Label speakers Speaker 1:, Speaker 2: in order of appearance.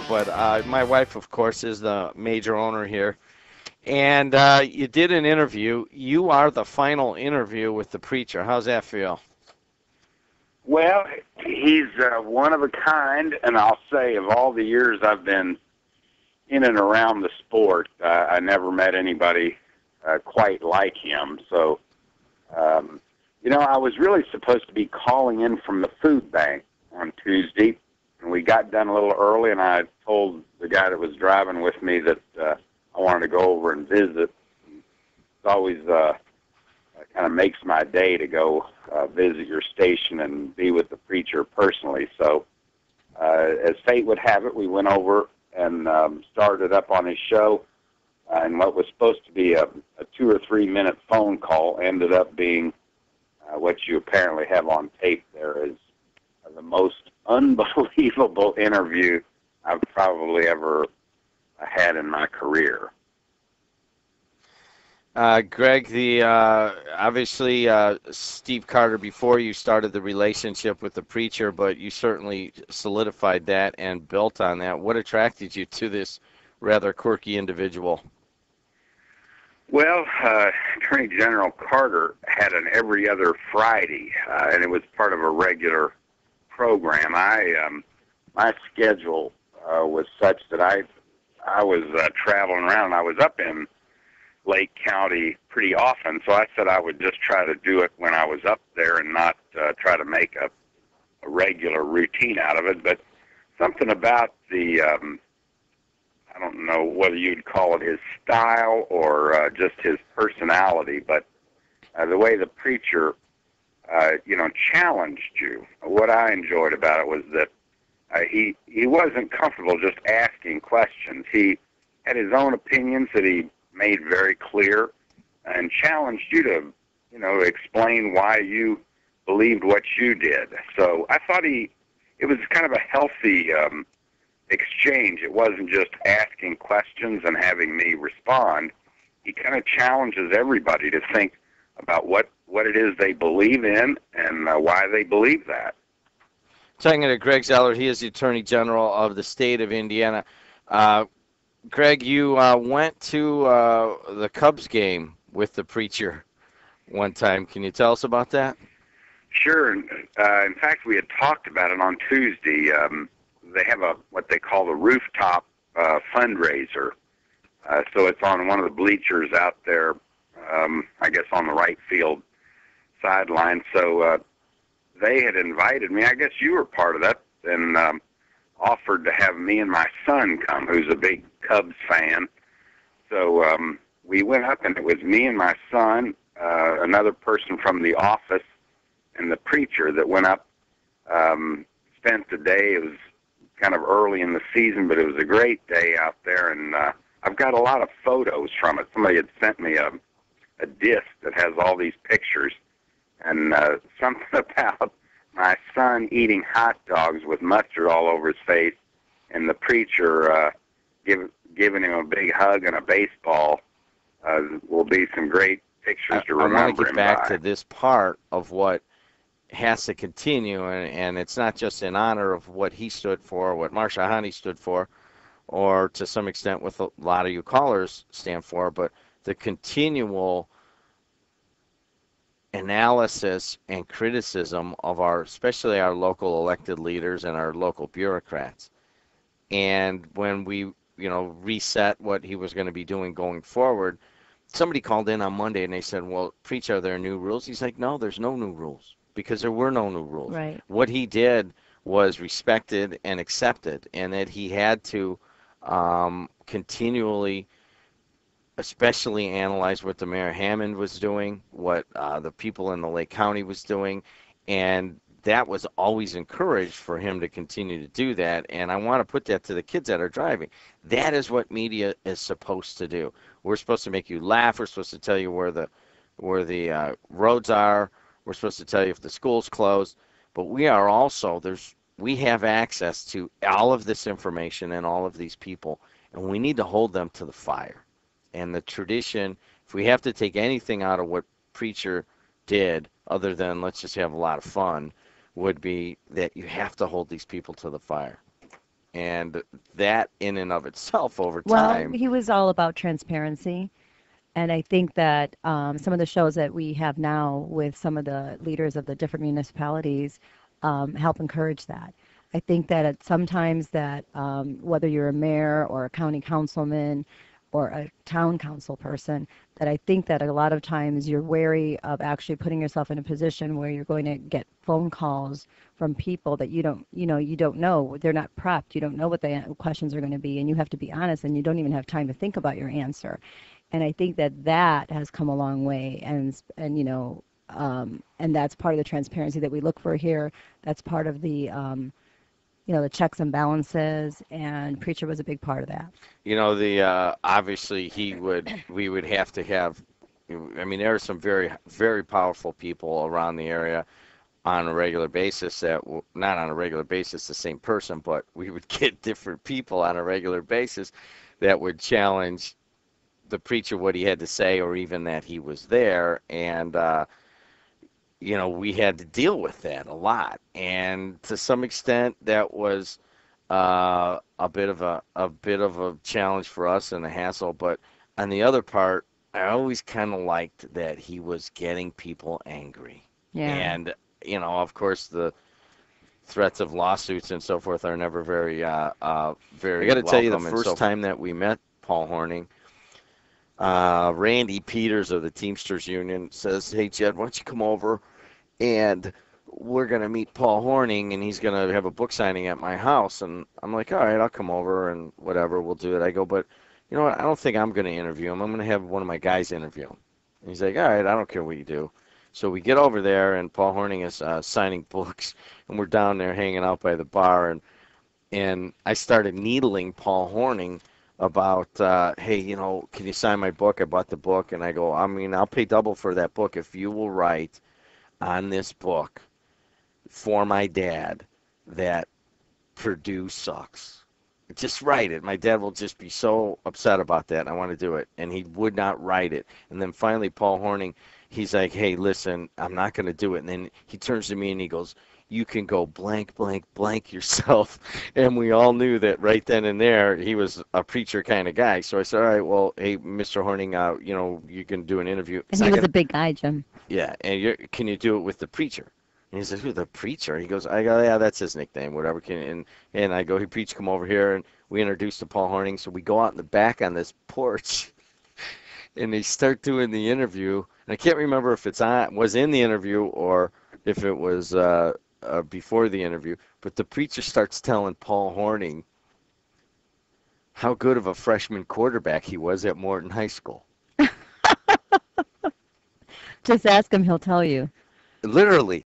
Speaker 1: but my wife, of course, is the major owner here. And you did an interview. You are the final interview with the preacher. How's that feel?
Speaker 2: Well, he's one of a kind, and I'll say of all the years I've been in and around the sport, I never met anybody quite like him. So, I was really supposed to be calling in from the food bank on Tuesday, and we got done a little early, and I told the guy that was driving with me that I wanted to go over and visit. It's always kind of makes my day to go visit your station and be with the preacher personally. So as fate would have it, we went over and started up on his show. And what was supposed to be a 2 or 3 minute phone call ended up being what you apparently have on tape there is the most unbelievable interview I've probably ever had in my career.
Speaker 1: Greg, obviously Steve Carter before you started the relationship with the preacher, but you certainly solidified that and built on that. What attracted you to this rather quirky individual?
Speaker 2: Well, Attorney General Carter had an every other Friday, and it was part of a regular program. My schedule was such that I was traveling around. I was up in Lake County pretty often, so I said I would just try to do it when I was up there and not try to make a regular routine out of it. But something about the, I don't know whether you'd call it his style or just his personality, but the way the preacher, challenged you. What I enjoyed about it was that he wasn't comfortable just asking questions. He had his own opinions that he made very clear and challenged you to, explain why you believed what you did. So I thought it was kind of a healthy exchange. It wasn't just asking questions and having me respond. He kind of challenges everybody to think about what it is they believe in and why they believe that.
Speaker 1: Talking to Greg Zeller, he is the Attorney General of the state of Indiana. Greg, you went to the Cubs game with the preacher one time. Can you tell us about that?
Speaker 2: Sure. In fact, we had talked about it on Tuesday. They have what they call the rooftop fundraiser. So it's on one of the bleachers out there, I guess on the right field sideline. So they had invited me. I guess you were part of that, and offered to have me and my son come, who's a big Cubs fan. So we went up, and it was me and my son, another person from the office, and the preacher that went up, spent the day. It was kind of early in the season, but it was a great day out there, and I've got a lot of photos from it. Somebody had sent me a disc that has all these pictures, and something about my son eating hot dogs with mustard all over his face, and the preacher giving him a big hug and a baseball will be some great pictures to remember.
Speaker 1: I want to get back to this part of what has to continue, and it's not just in honor of what he stood for, what Marsha Honey stood for, or to some extent what a lot of you callers stand for, but the continual analysis and criticism of especially our local elected leaders and our local bureaucrats. And when we, reset what he was going to be doing going forward, somebody called in on Monday and they said, well, preach, are there new rules? He's like, no, there's no new rules, because there were no new rules.
Speaker 3: Right.
Speaker 1: What he did was respected and accepted, and that he had to continually, especially analyze what the Mayor Hammond was doing, what the people in the Lake County was doing, and that was always encouraged for him to continue to do that. And I want to put that to the kids that are driving. That is what media is supposed to do. We're supposed to make you laugh. We're supposed to tell you where the roads are. We're supposed to tell you if the school's closed. But we are also, we have access to all of this information and all of these people, and we need to hold them to the fire. And the tradition, if we have to take anything out of what preacher did, other than let's just have a lot of fun, would be that you have to hold these people to the fire. And that in and of itself over
Speaker 3: Well,
Speaker 1: time,
Speaker 3: he was all about transparency. And I think that some of the shows that we have now with some of the leaders of the different municipalities help encourage that. I think that sometimes that whether you're a mayor or a county councilman or a town council person, that I think that a lot of times you're wary of actually putting yourself in a position where you're going to get phone calls from people that you don't know. They're not prepped. You don't know what the questions are going to be, and you have to be honest, and you don't even have time to think about your answer. And I think that that has come a long way, and that's part of the transparency that we look for here. That's part of the checks and balances, and Preacher was a big part of that.
Speaker 1: the obviously we would have to have. I mean, there are some very very powerful people around the area on a regular basis not on a regular basis the same person, but we would get different people on a regular basis that would challenge the preacher what he had to say or even that he was there. And we had to deal with that a lot, and to some extent that was a bit of a challenge for us and a hassle. But on the other part, I always kind of liked that he was getting people angry.
Speaker 3: Yeah.
Speaker 1: And of course, the threats of lawsuits and so forth are never very
Speaker 2: I
Speaker 1: very
Speaker 2: got to tell you, the
Speaker 1: welcome. And so
Speaker 2: first
Speaker 1: time that we met Paul Horning, Randy Peters of the Teamsters Union says, "Hey, Jed, why don't you come over and we're going to meet Paul Horning and he's going to have a book signing at my house." And I'm like, "All right, I'll come over and whatever, we'll do it." I go, "But you know what? I don't think I'm going to interview him. I'm going to have one of my guys interview him." And he's like, "All right, I don't care what you do." So we get over there and Paul Horning is signing books, and we're down there hanging out by the bar. And I started needling Paul Horning about, "Hey, can you sign my book? I bought the book." And I go, "I mean, I'll pay double for that book if you will write on this book for my dad that Purdue sucks. Just write it. My dad will just be so upset about that. And I want to do it." And he would not write it. And then finally, Paul Horning, he's like, "Hey, listen, I'm not going to do it." And then he turns to me and he goes, "You can go blank, blank, blank yourself." And we all knew that right then and there he was a preacher kind of guy. So I said, "All right, well, hey, Mr. Horning, you can do an interview."
Speaker 3: And
Speaker 1: It's
Speaker 3: he
Speaker 1: not
Speaker 3: was
Speaker 1: gonna,
Speaker 3: a big guy, Jim.
Speaker 1: yeah, and can you do it with the preacher? And he says, "Who, the preacher?" He goes, "I go, yeah, that's his nickname, whatever." And I go, "Hey, preach, come over here." And we introduced to Paul Horning. So we go out in the back on this porch, and they start doing the interview. And I can't remember if was in the interview or if it was before the interview. But the preacher starts telling Paul Horning how good of a freshman quarterback he was at Morton High School.
Speaker 3: Just ask him, he'll tell you.
Speaker 1: Literally,